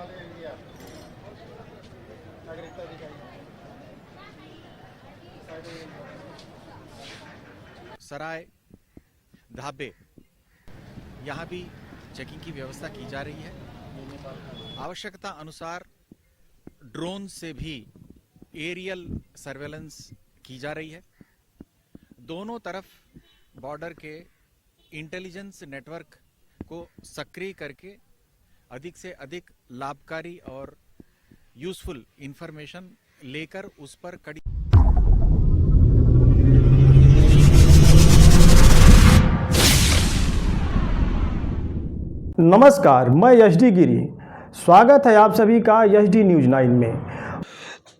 Nepal India नागरिकता अधिकारी सराय ढाबे यहाँ भी चेकिंग की व्यवस्था की जा रही है। आवश्यकता अनुसार ड्रोन से भी एरियल सर्वेलेंस की जा रही है। दोनों तरफ बॉर्डर के इंटेलिजेंस नेटवर्क को सक्रिय करके अधिक से अधिक लाभकारी और यूजफुल इंफॉर्मेशन लेकर उस पर कड़ी नमस्कार, मैं यशडी गिरी। स्वागत है आप सभी का यशडी न्यूज 9 में।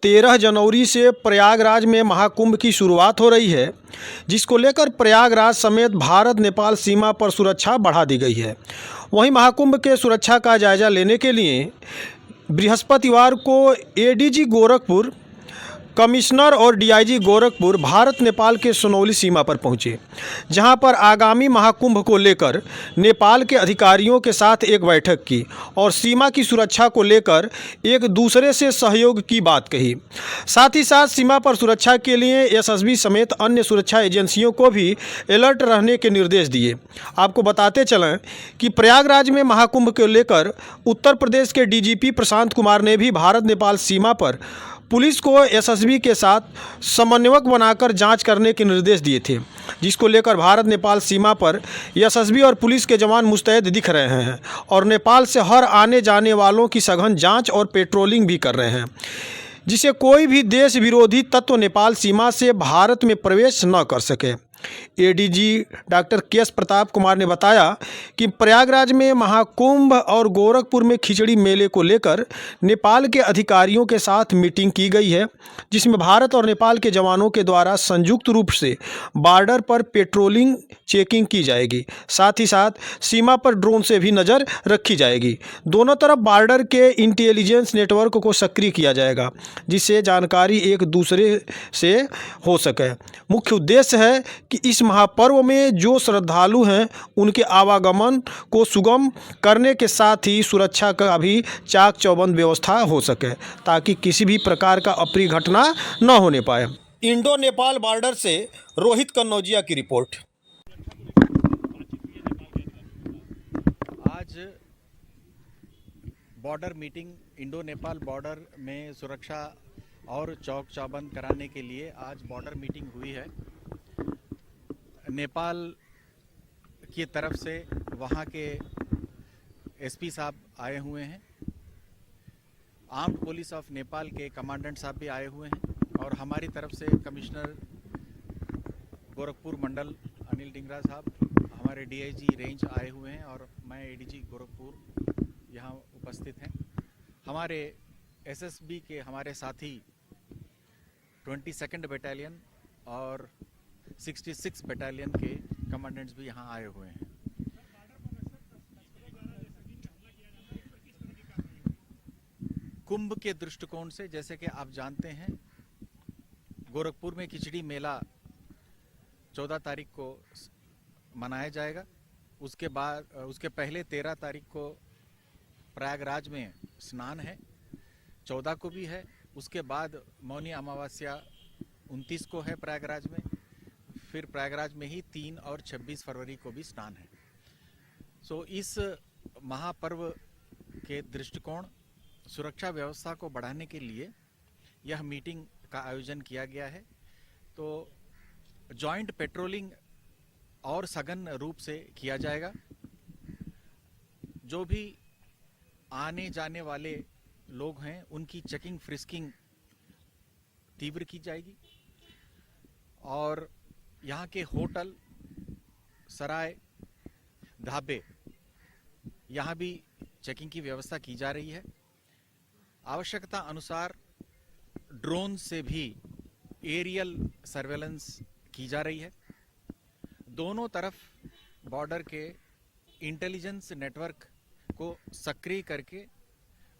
13 जनवरी से प्रयागराज में महाकुंभ की शुरुआत हो रही है, जिसको लेकर प्रयागराज समेत भारत नेपाल सीमा पर सुरक्षा बढ़ा दी गई है। वहीं महाकुंभ के सुरक्षा का जायजा लेने के लिए बृहस्पतिवार को एडीजी गोरखपुर, कमिश्नर और डीआईजी गोरखपुर भारत नेपाल के सुनौली सीमा पर पहुंचे, जहां पर आगामी महाकुंभ को लेकर नेपाल के अधिकारियों के साथ एक बैठक की और सीमा की सुरक्षा को लेकर एक दूसरे से सहयोग की बात कही। साथ ही साथ सीमा पर सुरक्षा के लिए एसएसबी समेत अन्य सुरक्षा एजेंसियों को भी अलर्ट रहने के निर्देश दिए। आपको बताते चलें कि प्रयागराज में महाकुंभ को लेकर उत्तर प्रदेश के डीजीपी प्रशांत कुमार ने भी भारत नेपाल सीमा पर पुलिस को एसएसबी के साथ समन्वयक बनाकर जांच करने के निर्देश दिए थे, जिसको लेकर भारत नेपाल सीमा पर एसएसबी और पुलिस के जवान मुस्तैद दिख रहे हैं और नेपाल से हर आने जाने वालों की सघन जांच और पेट्रोलिंग भी कर रहे हैं, जिससे कोई भी देश विरोधी तत्व नेपाल सीमा से भारत में प्रवेश न कर सके। एडीजी डॉक्टर के एस प्रताप कुमार ने बताया कि प्रयागराज में महाकुंभ और गोरखपुर में खिचड़ी मेले को लेकर नेपाल के अधिकारियों के साथ मीटिंग की गई है, जिसमें भारत और नेपाल के जवानों के द्वारा संयुक्त रूप से बॉर्डर पर पेट्रोलिंग चेकिंग की जाएगी। साथ ही साथ सीमा पर ड्रोन से भी नज़र रखी जाएगी। दोनों तरफ बॉर्डर के इंटेलिजेंस नेटवर्क को सक्रिय किया जाएगा, जिससे जानकारी एक दूसरे से हो सके। मुख्य उद्देश्य है कि इस महापर्व में जो श्रद्धालु हैं उनके आवागमन को सुगम करने के साथ ही सुरक्षा का भी चाक चौबंद व्यवस्था हो सके, ताकि किसी भी प्रकार का अप्रिय घटना न होने पाए। इंडो नेपाल बॉर्डर से रोहित कन्नौजिया की रिपोर्ट। आज border meeting Indo Nepal border में सुरक्षा और चौक चौबंद कराने के लिए आज बॉर्डर मीटिंग हुई है। नेपाल की तरफ से वहाँ के एसपी साहब आए हुए हैं, आर्म्ड पुलिस ऑफ नेपाल के कमांडेंट साहब भी आए हुए हैं और हमारी तरफ से कमिश्नर गोरखपुर मंडल अनिल डिंगरा साहब, हमारे डीआईजी रेंज आए हुए हैं और मैं एडीजी गोरखपुर यहाँ उपस्थित हैं। हमारे एसएसबी के हमारे साथी 22nd बटालियन और 66 बटालियन के कमांडेंट्स भी यहाँ आए हुए हैं। कुंभ के दृष्टिकोण से, जैसे कि आप जानते हैं, गोरखपुर में खिचड़ी मेला 14 तारीख को मनाया जाएगा। उसके पहले 13 तारीख को प्रयागराज में स्नान है, 14 को भी है। उसके बाद मौनी अमावस्या 29 को है प्रयागराज में। फिर प्रयागराज में ही 3 और 26 फरवरी को भी स्नान है। सो इस महापर्व के दृष्टिकोण सुरक्षा व्यवस्था को बढ़ाने के लिए यह मीटिंग का आयोजन किया गया है। तो जॉइंट पेट्रोलिंग और सघन रूप से किया जाएगा। जो भी आने जाने वाले लोग हैं उनकी चेकिंग फ्रिस्किंग तीव्र की जाएगी और यहाँ के होटल, सराय, ढाबे यहाँ भी चेकिंग की व्यवस्था की जा रही है। आवश्यकता अनुसार ड्रोन से भी एरियल सर्वेलेंस की जा रही है। दोनों तरफ बॉर्डर के इंटेलिजेंस नेटवर्क को सक्रिय करके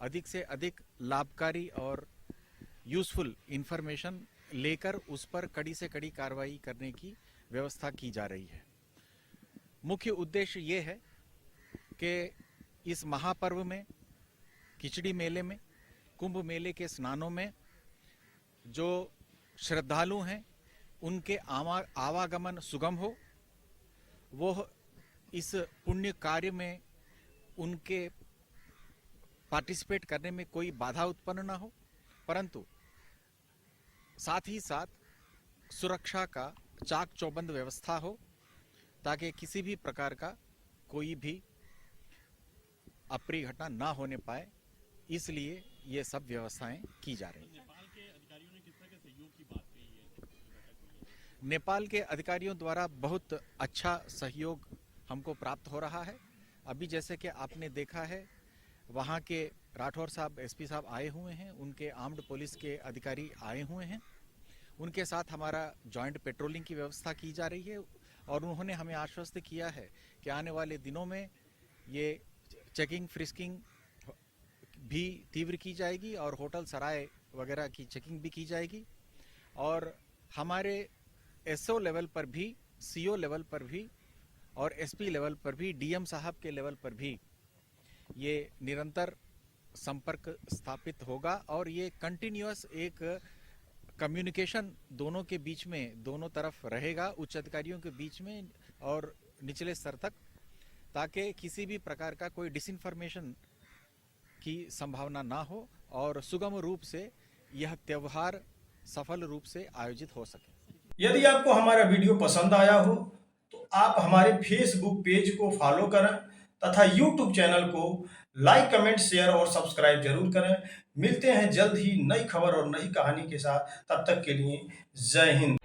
अधिक से अधिक लाभकारी और यूजफुल इंफॉर्मेशन लेकर उस पर कड़ी से कड़ी कार्रवाई करने की व्यवस्था की जा रही है। मुख्य उद्देश्य ये है कि इस महापर्व में खिचड़ी मेले में, कुंभ मेले के स्नानों में जो श्रद्धालु हैं उनके आवागमन सुगम हो, वो इस पुण्य कार्य में उनके पार्टिसिपेट करने में कोई बाधा उत्पन्न ना हो, परंतु साथ ही साथ सुरक्षा का चाक चौबंद व्यवस्था हो ताकि किसी भी प्रकार का कोई भी अप्रिय घटना ना होने पाए, इसलिए ये सब व्यवस्थाएं की जा रही हैं। नेपाल के अधिकारियों ने किस तरह के सहयोग की बात कही है? नेपाल के अधिकारियों द्वारा बहुत अच्छा सहयोग हमको प्राप्त हो रहा है। अभी जैसे कि आपने देखा है, वहाँ के राठौर साहब एसपी साहब आए हुए हैं, उनके आर्म्ड पुलिस के अधिकारी आए हुए हैं, उनके साथ हमारा जॉइंट पेट्रोलिंग की व्यवस्था की जा रही है और उन्होंने हमें आश्वस्त किया है कि आने वाले दिनों में ये चेकिंग फ्रिस्किंग भी तीव्र की जाएगी और होटल सराय वगैरह की चेकिंग भी की जाएगी और हमारे एसओ लेवल पर भी, सीओ लेवल पर भी और एसपी लेवल पर भी, डीएम साहब के लेवल पर भी ये निरंतर संपर्क स्थापित होगा और ये कंटिन्यूअस एक कम्युनिकेशन दोनों के बीच में, दोनों तरफ रहेगा, उच्च अधिकारियों के बीच में और निचले स्तर तक, ताकि किसी भी प्रकार का कोई डिसइंफॉर्मेशन की संभावना ना हो और सुगम रूप से यह त्यौहार सफल रूप से आयोजित हो सके। यदि आपको हमारा वीडियो पसंद आया हो तो आप हमारे फेसबुक पेज को फॉलो करें तथा यूट्यूब चैनल को लाइक, कमेंट, शेयर और सब्सक्राइब जरूर करें। मिलते हैं जल्द ही नई खबर और नई कहानी के साथ, तब तक के लिए जय हिंद।